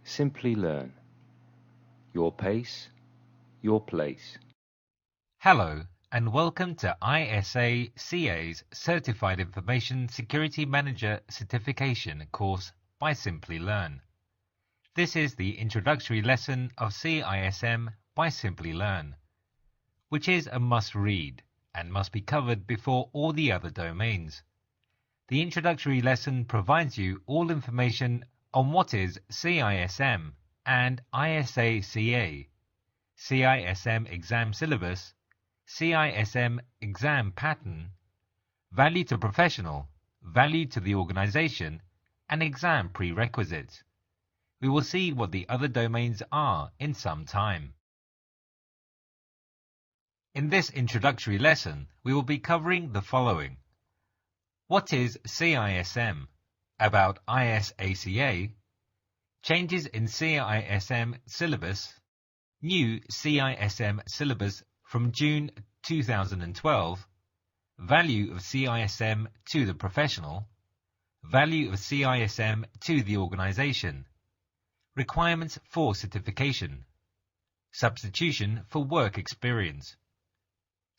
Simply learn. Your pace, your place. Hello, and welcome to ISA-CA's Certified Information Security Manager Certification course by Simply Learn. This is the introductory lesson of CISM by Simply Learn, which is a must-read and must be covered before all the other domains. The introductory lesson provides you all information on what is CISM and ISA-CA, CISM Exam Syllabus, CISM Exam Pattern, Value to Professional, Value to the Organization, and Exam Prerequisites. We will see what the other domains are in some time. In this introductory lesson, we will be covering the following. What is CISM? About ISA-CA, changes in CISM syllabus, new CISM syllabus from June 2012, value of CISM to the professional, value of CISM to the organization, requirements for certification, substitution for work experience,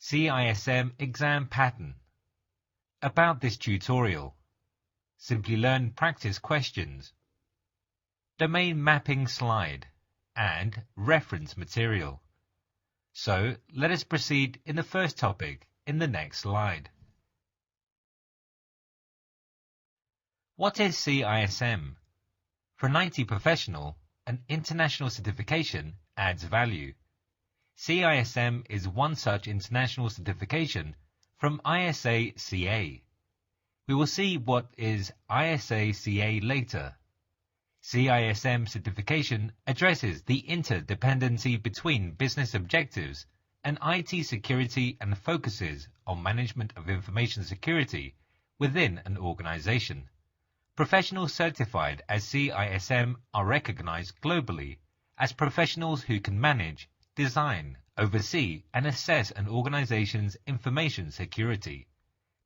CISM exam pattern. About this tutorial, Simply Learn practice questions, domain mapping slide, and reference material. So let us proceed in the first topic in the next slide. What is CISM? For an IT professional, an international certification adds value. CISM is one such international certification from ISA-CA. We will see what is ISA-CA later. CISM certification addresses the interdependency between business objectives and IT security and focuses on management of information security within an organization. Professionals certified as CISM are recognized globally as professionals who can manage, design, oversee, and assess an organization's information security.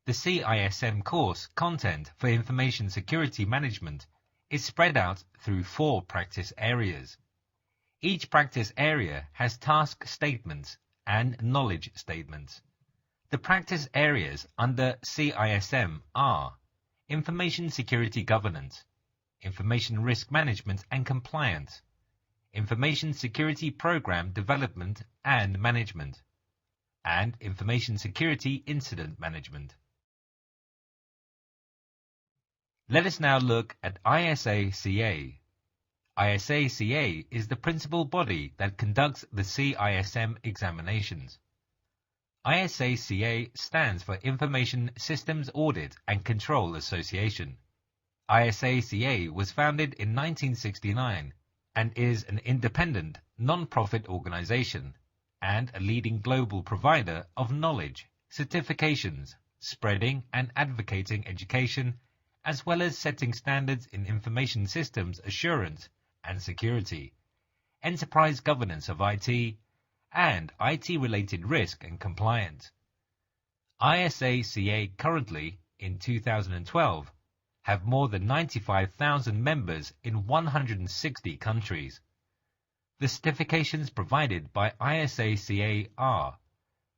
The CISM course content for information security management is spread out through 4 practice areas. Each practice area has task statements and knowledge statements. The practice areas under CISM are Information Security Governance, Information Risk Management and Compliance, Information Security Program Development and Management, and Information Security Incident Management. Let us now look at ISA-CA. ISA-CA is the principal body that conducts the CISM examinations. ISA-CA stands for Information Systems Audit and Control Association. ISA-CA was founded in 1969 and is an independent, non-profit organization and a leading global provider of knowledge, certifications, spreading and advocating education, as well as setting standards in information systems assurance and security, enterprise governance of IT, and IT-related risk and compliance. ISA-CA currently, in 2012, have more than 95,000 members in 160 countries. The certifications provided by ISA-CA are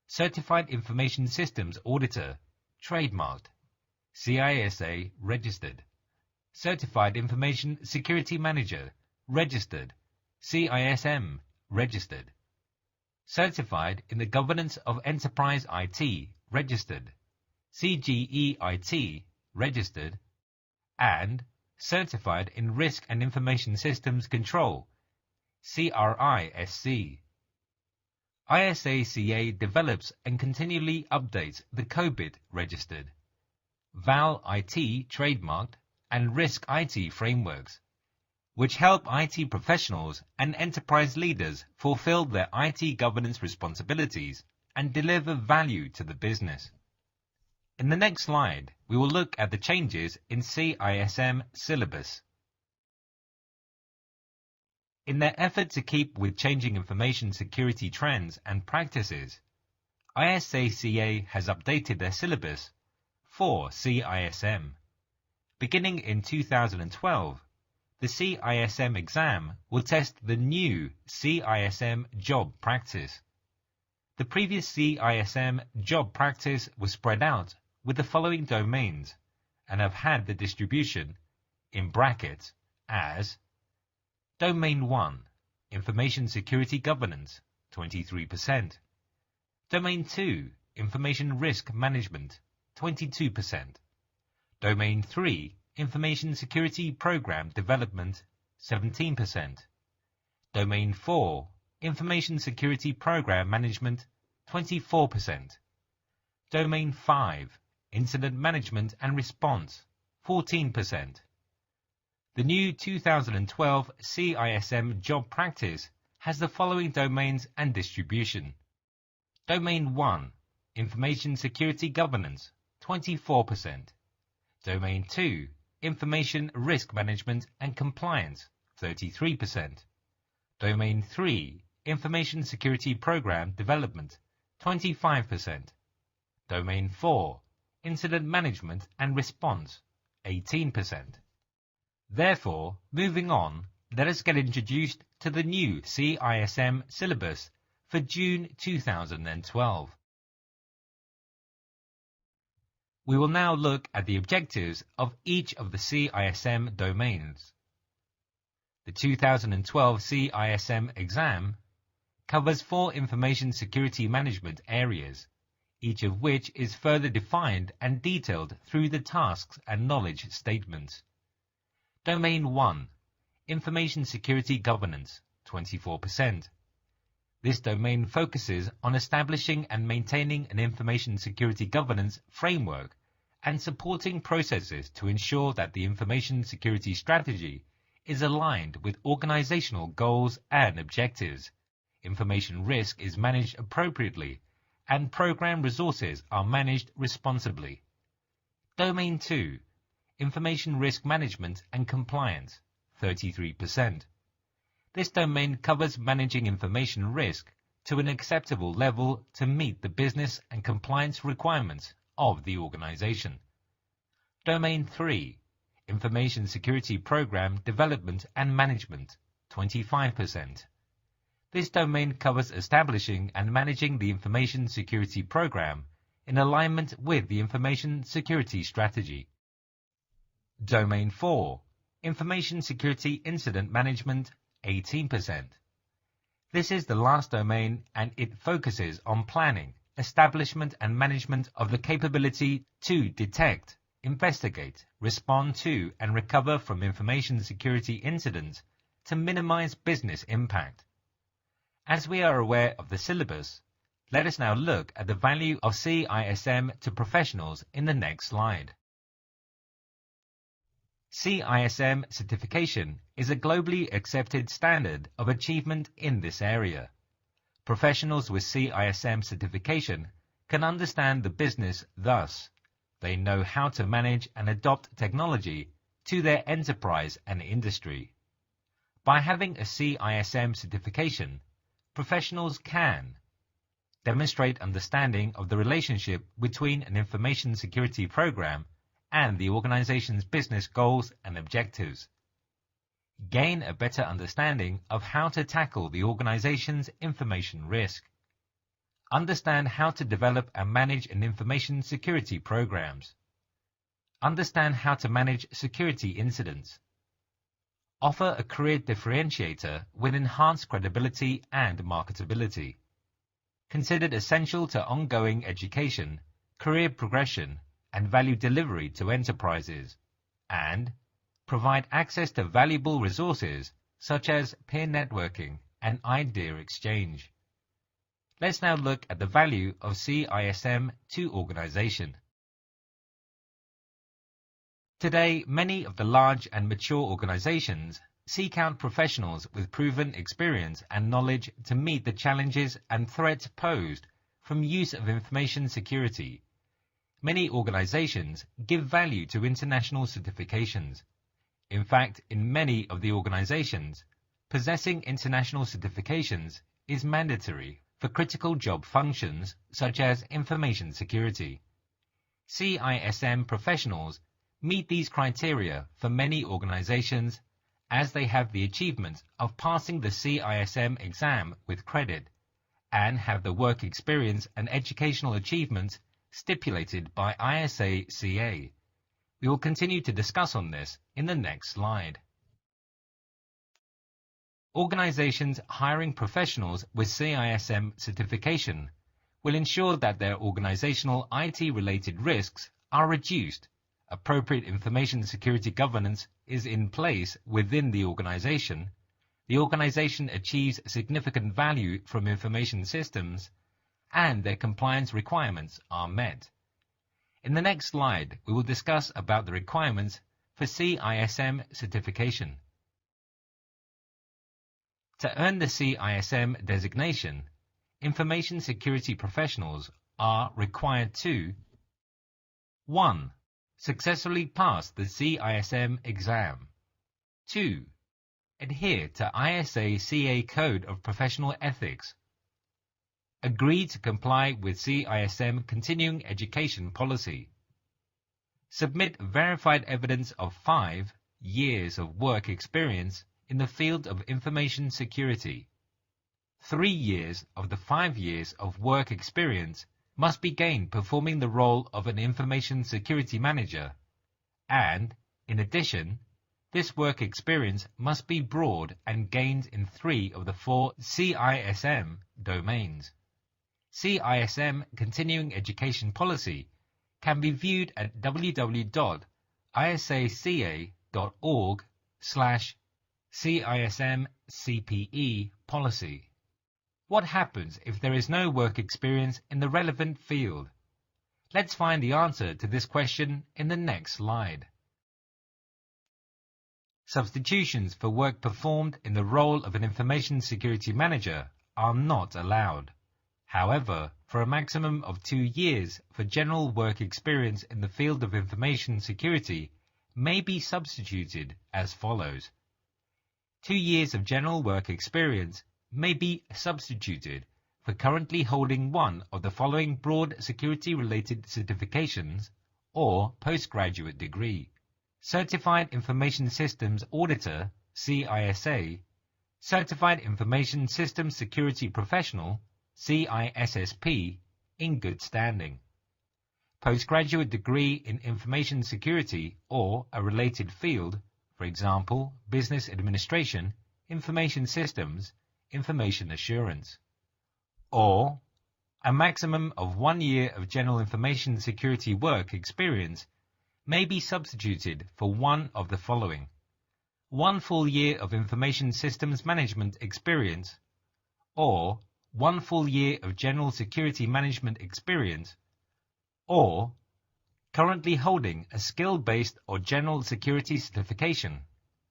Certified Information Systems Auditor, trademarked, CISA registered, Certified Information Security Manager, registered, CISM registered, Certified in the Governance of Enterprise IT, registered, CGEIT, registered, and Certified in Risk and Information Systems Control, CRISC. ISA-CA develops and continually updates the COBIT registered, VAL IT trademarked, and Risk IT frameworks, which help IT professionals and enterprise leaders fulfill their IT governance responsibilities and deliver value to the business. In the next slide, we will look at the changes in CISM syllabus. In their effort to keep with changing information security trends and practices, ISA-CA has updated their syllabus for CISM. Beginning in 2012, The CISM exam will test the new CISM job practice. The previous CISM job practice was spread out with the following domains and have had the distribution in brackets as Domain 1, Information Security Governance, 23%. Domain 2, Information Risk Management, 22%. Domain 3, Information Security Program Development, 17%. Domain 4, Information Security Program Management, 24%. Domain 5, Incident Management and Response, 14%. The new 2012 CISM job practice has the following domains and distribution. Domain 1, Information Security Governance, 24%. Domain 2, Information Risk Management and Compliance, 33%. Domain 3, Information Security Program Development, 25%. Domain 4, Incident Management and Response, 18%. Therefore, moving on, let us get introduced to the new CISM syllabus for June 2012. We will now look at the objectives of each of the CISM domains. The 2012 CISM exam covers 4 information security management areas, each of which is further defined and detailed through the tasks and knowledge statements. Domain 1, Information Security Governance, 24%. This domain focuses on establishing and maintaining an information security governance framework and supporting processes to ensure that the information security strategy is aligned with organizational goals and objectives, information risk is managed appropriately, and program resources are managed responsibly. Domain 2, Information Risk Management and Compliance, 33%. This domain covers managing information risk to an acceptable level to meet the business and compliance requirements of the organization. Domain 3, Information Security Program Development and Management, 25%. This domain covers establishing and managing the information security program in alignment with the information security strategy. Domain 4, Information Security Incident Management, 18%. This is the last domain and it focuses on planning, establishment and management of the capability to detect, investigate, respond to and recover from information security incidents to minimize business impact. As we are aware of the syllabus, let us now look at the value of CISM to professionals in the next slide. CISM certification is a globally accepted standard of achievement in this area. Professionals with CISM certification can understand the business thus. They know how to manage and adopt technology to their enterprise and industry. By having a CISM certification, professionals can demonstrate understanding of the relationship between an information security program and the organization's business goals and objectives, gain a better understanding of how to tackle the organization's information risk, understand how to develop and manage an information security programs, understand how to manage security incidents, offer a career differentiator with enhanced credibility and marketability, considered essential to ongoing education, career progression, and value delivery to enterprises, and provide access to valuable resources such as peer networking and idea exchange. Let's now look at the value of CISM to organization. Today, many of the large and mature organizations seek out professionals with proven experience and knowledge to meet the challenges and threats posed from use of information security. Many organizations give value to international certifications. In fact, in many of the organizations, possessing international certifications is mandatory for critical job functions such as information security. CISM professionals meet these criteria for many organizations as they have the achievement of passing the CISM exam with credit and have the work experience and educational achievements stipulated by ISA-CA. We will continue to discuss on this in the next slide. Organizations hiring professionals with CISM certification will ensure that their organizational IT-related risks are reduced, appropriate information security governance is in place within the organization achieves significant value from information systems, and their compliance requirements are met. In the next slide, we will discuss about the requirements for CISM certification. To earn the CISM designation, information security professionals are required to 1. Successfully pass the CISM exam. 2. Adhere to ISA-CA Code of Professional Ethics. Agree to comply with CISM Continuing Education Policy. Submit verified evidence of 5 years of work experience in the field of information security. 3 years of the 5 years of work experience must be gained performing the role of an information security manager, and, in addition, this work experience must be broad and gained in 3 of the 4 CISM domains. CISM Continuing Education Policy can be viewed at www.isaca.org/CISM-CPE policy. What happens if there is no work experience in the relevant field? Let's find the answer to this question in the next slide. Substitutions for work performed in the role of an information security manager are not allowed. However, for a maximum of 2 years for general work experience in the field of information security may be substituted as follows. 2 years of general work experience may be substituted for currently holding one of the following broad security-related certifications or postgraduate degree: Certified Information Systems Auditor, CISA, Certified Information Systems Security Professional, CISSP, in good standing. Postgraduate degree in information security or a related field, for example, business administration, information systems, information assurance. Or a maximum of 1 year of general information security work experience may be substituted for one of the following: 1 full year of information systems management experience, or 1 full year of general security management experience, or currently holding a skill-based or general security certification,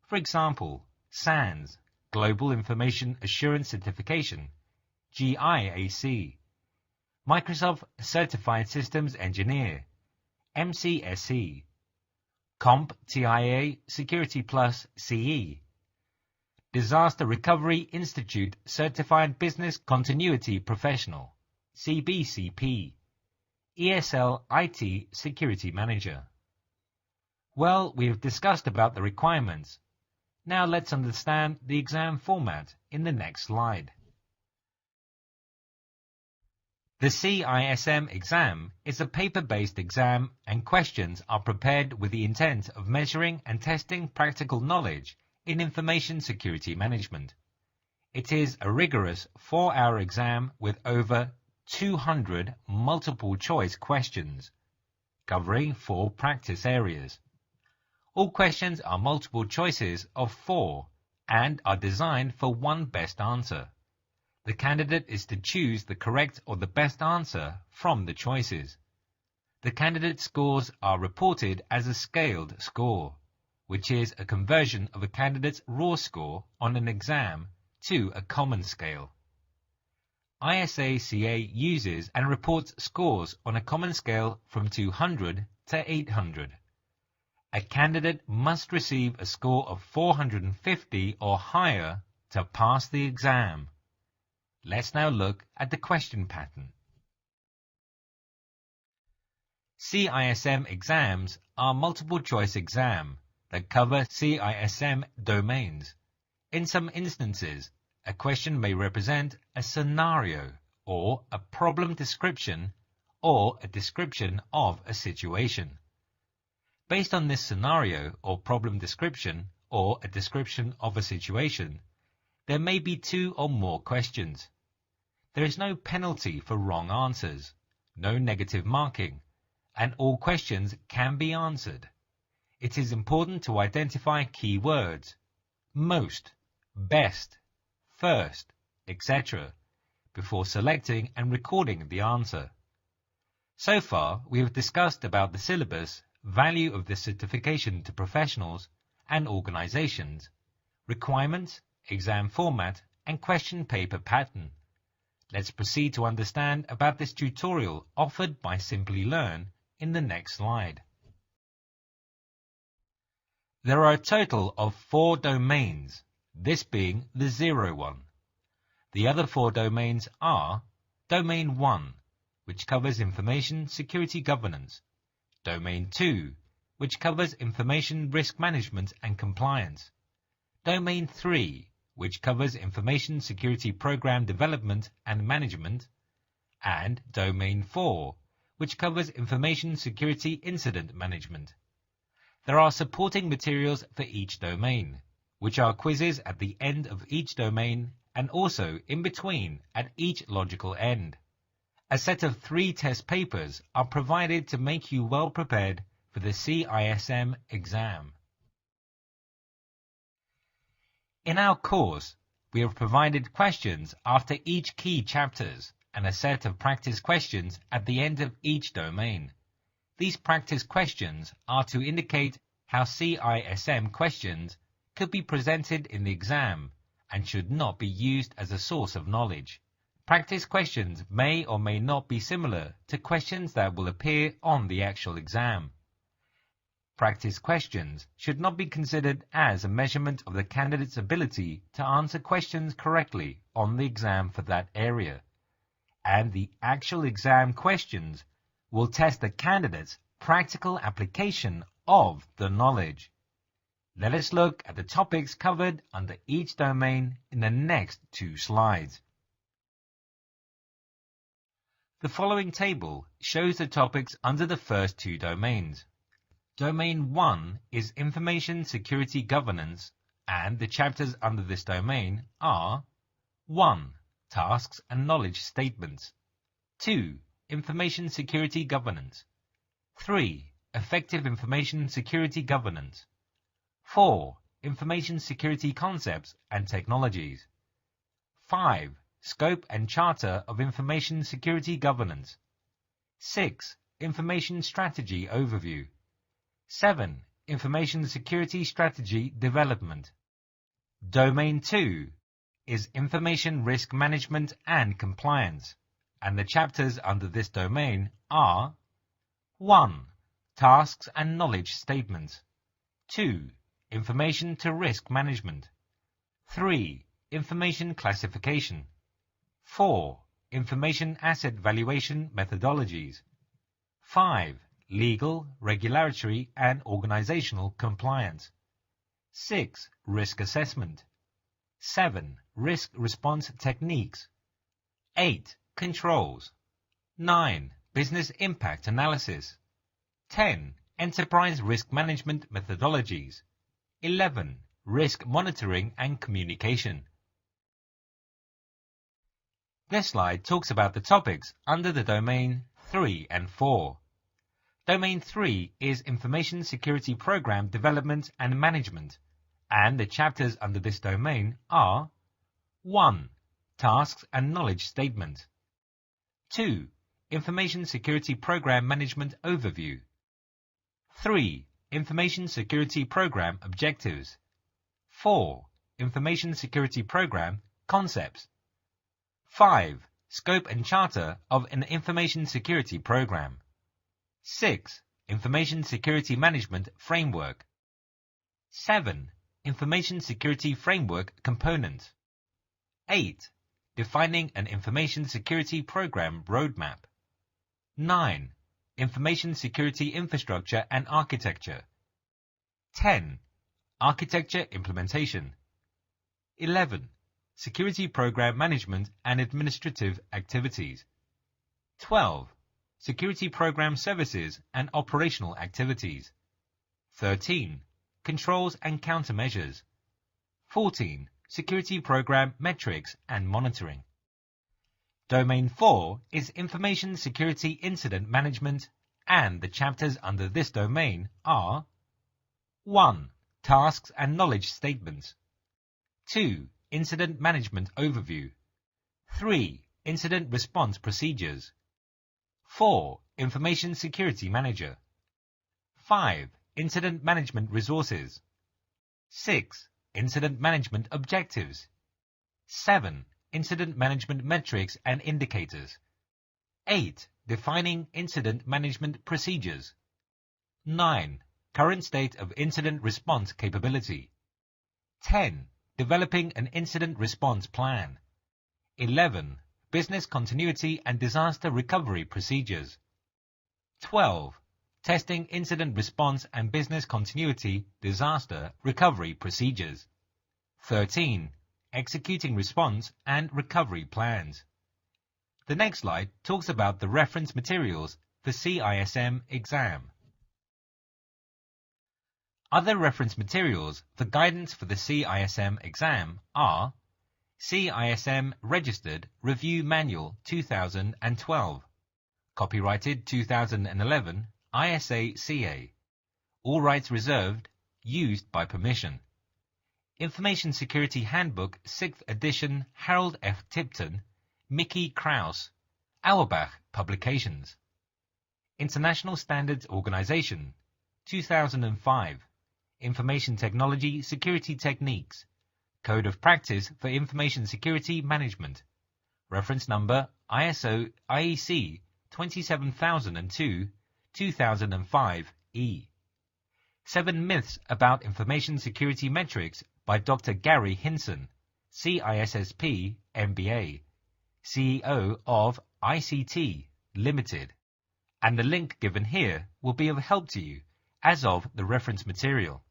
for example, SANS, Global Information Assurance Certification, GIAC, Microsoft Certified Systems Engineer, MCSE, CompTIA Security Plus CE, Disaster Recovery Institute Certified Business Continuity Professional, CBCP, ESL IT Security Manager. Well, we have discussed about the requirements. Now let's understand the exam format in the next slide. The CISM exam is a paper-based exam, and questions are prepared with the intent of measuring and testing practical knowledge in information security management. It is a rigorous 4-hour exam with over 200 multiple-choice questions, covering 4 practice areas. All questions are multiple choices of 4 and are designed for one best answer. The candidate is to choose the correct or the best answer from the choices. The candidate scores are reported as a scaled score, which is a conversion of a candidate's raw score on an exam to a common scale. ISA-CA uses and reports scores on a common scale from 200 to 800. A candidate must receive a score of 450 or higher to pass the exam. Let's now look at the question pattern. CISM exams are multiple-choice exam that cover CISM domains. In some instances, a question may represent a scenario or a problem description or a description of a situation. Based on this scenario or problem description or a description of a situation, there may be 2 or more questions. There is no penalty for wrong answers, no negative marking, and all questions can be answered. It is important to identify key words, most, best, first, etc., before selecting and recording the answer. So far, we have discussed about the syllabus, value of the certification to professionals and organizations, requirements, exam format, and question paper pattern. Let's proceed to understand about this tutorial offered by Simply Learn in the next slide. There are a total of 4 domains, this being the 0 one. The other 4 domains are Domain 1, which covers information security governance, Domain 2, which covers information risk management and compliance, Domain 3, which covers information security program development and management, and Domain 4, which covers information security incident management. There are supporting materials for each domain, which are quizzes at the end of each domain and also in between at each logical end. A set of 3 test papers are provided to make you well prepared for the CISM exam. In our course, we have provided questions after each key chapters and a set of practice questions at the end of each domain. These practice questions are to indicate how CISM questions could be presented in the exam and should not be used as a source of knowledge. Practice questions may or may not be similar to questions that will appear on the actual exam. Practice questions should not be considered as a measurement of the candidate's ability to answer questions correctly on the exam for that area, and the actual exam questions will test the candidate's practical application of the knowledge. Let us look at the topics covered under each domain in the next 2 slides. The following table shows the topics under the first 2 domains. Domain 1 is Information Security Governance, and the chapters under this domain are 1. Tasks and Knowledge Statements, 2. Information Security Governance, 3. Effective Information Security Governance, 4. Information Security Concepts and Technologies, 5. Scope and Charter of Information Security Governance, 6. Information Strategy Overview, 7. Information Security Strategy Development. Domain 2 is Information Risk Management and Compliance, and the chapters under this domain are 1. Tasks and Knowledge Statements, 2. Information to Risk Management, 3. Information Classification, 4. Information Asset Valuation Methodologies, 5. Legal, regulatory and organizational compliance, 6. Risk assessment, 7. Risk response techniques, 8. Controls, 9. Business impact analysis, 10. Enterprise risk management methodologies, 11. Risk monitoring and communication. This slide talks about the topics under the domain 3 and 4. Domain 3 is Information Security Program Development and Management, and the chapters under this domain are 1. Tasks and Knowledge Statement, 2. Information Security Program Management Overview, 3. Information Security Program Objectives, 4. Information Security Program Concepts, 5. Scope and Charter of an Information Security Program, 6. Information Security Management Framework, 7. Information Security Framework Component, 8. Defining an Information Security Program Roadmap, 9. Information Security Infrastructure and Architecture, 10. Architecture implementation. 11. Security program management and administrative activities. 12. Security program services and operational activities. 13. Controls and countermeasures. 14. Security program metrics and monitoring. Domain 4 is Information Security Incident Management, and the chapters under this domain are 1. Tasks and knowledge statements. 2. Incident management overview. 3. Incident response procedures. 4. Information security manager. 5. Incident management resources. 6. Incident management objectives. 7. Incident management metrics and indicators. 8. Defining incident management procedures. 9. Current state of incident response capability. 10. Developing an incident response plan. 11. Business continuity and disaster recovery procedures. 12. Testing incident response and business continuity disaster recovery procedures. 13. Executing response and recovery plans. The next slide talks about the reference materials for CISM exam. Other reference materials for guidance for the CISM exam are CISM Registered Review Manual 2012, copyrighted 2011, ISA CA, all rights reserved, used by permission. Information Security Handbook 6th edition, Harold F. Tipton, Mickey Krause, Auerbach Publications. International Standards Organization, 2005, Information Technology Security Techniques, Code of Practice for Information Security Management, reference number ISO IEC 27002, 2005 E. 7 Myths About Information Security Metrics by Dr. Gary Hinson, CISSP MBA, CEO of ICT Limited. And the link given here will be of help to you as of the reference material.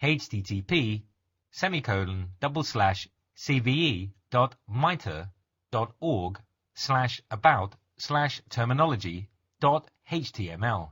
http://cve.mitre.org/about/terminology.html